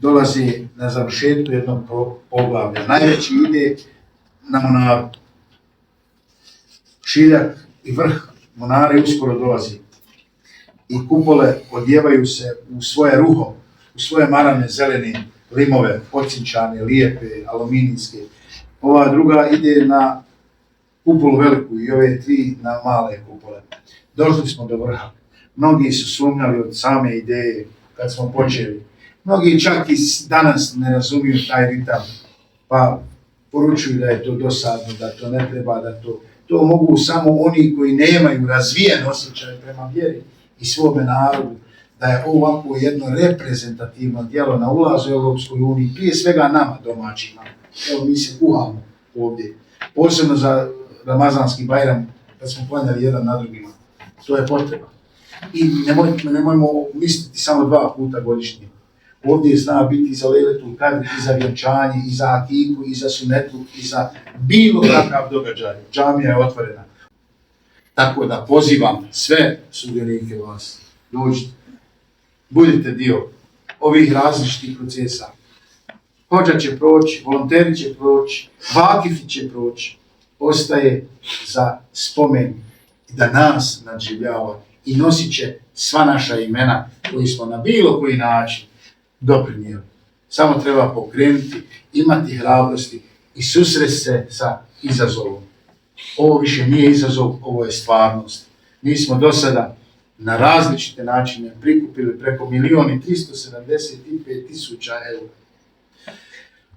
dolazi na završetku jednog poglavlja. Najveći ide na Munaru. Šiljak i vrh Munare uskoro dolazi. I kupole odjevaju se u svoje ruho, u svoje marane zelene limove, pocinčane, lijepe, aluminijske. Ova druga ide na kupolu veliku i ove tri na male kupole. Došli smo do vrha. Mnogi su sumnjali od same ideje kad smo počeli. Mnogi čak i danas ne razumiju taj ritam, pa poručuju da je to dosadno, da to ne treba, da to mogu samo oni koji nemaju razvijen osjećaj prema vjeri i svome narodu, da je ovako jedno reprezentativno djelo na ulazu u Europskoj uniji, prije svega nama domaćima. Evo mi se kuhamo ovdje, posebno za Ramazanski Bajram, kad smo klanjali jedan na drugima. To je potreba. I nemojmo misliti samo 2 puta godišnje. Ovdje zna biti i za Lejletul Kadr, i za vjenčanje, i za akiku, i za sunetu, i za bilo kakav događaj. Džamija je otvorena. Tako da pozivam sve sudionike vas, dođite, budite dio ovih različitih procesa. Hodža će proći, volonteri će proći, vakifi će proći. Ostaje za spomen da nas nadživljava i nosit će sva naša imena koji smo na bilo koji način doprinijeli. Samo treba pokrenuti, imati hrabrosti i susresti se sa izazovom. Ovo više nije izazov, ovo je stvarnost. Mi smo do sada na različite načine prikupili preko 1.375.000 eura.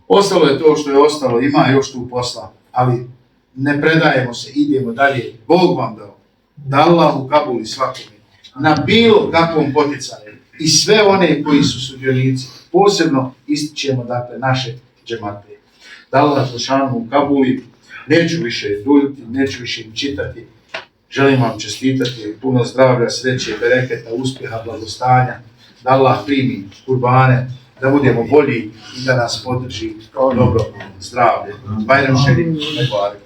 Ostalo je to što je ostalo, ima još tu posla, ali ne predajemo se, idemo dalje. Bog vam dao, da Allah ukabuli svakome, na bilo kakvom poticaju i sve one koji su sudionici, posebno ističemo dakle naše džemate. Da Allah Želešanu ukabuli, neću više duljiti, neću više čitati, želim vam čestitati puno zdravlja, sreće, bereketa, uspjeha, blagostanja, da Allah primi kurbane, da budemo bolji i da nas podrži dobro zdravlje. Bajram šerim, ne barek,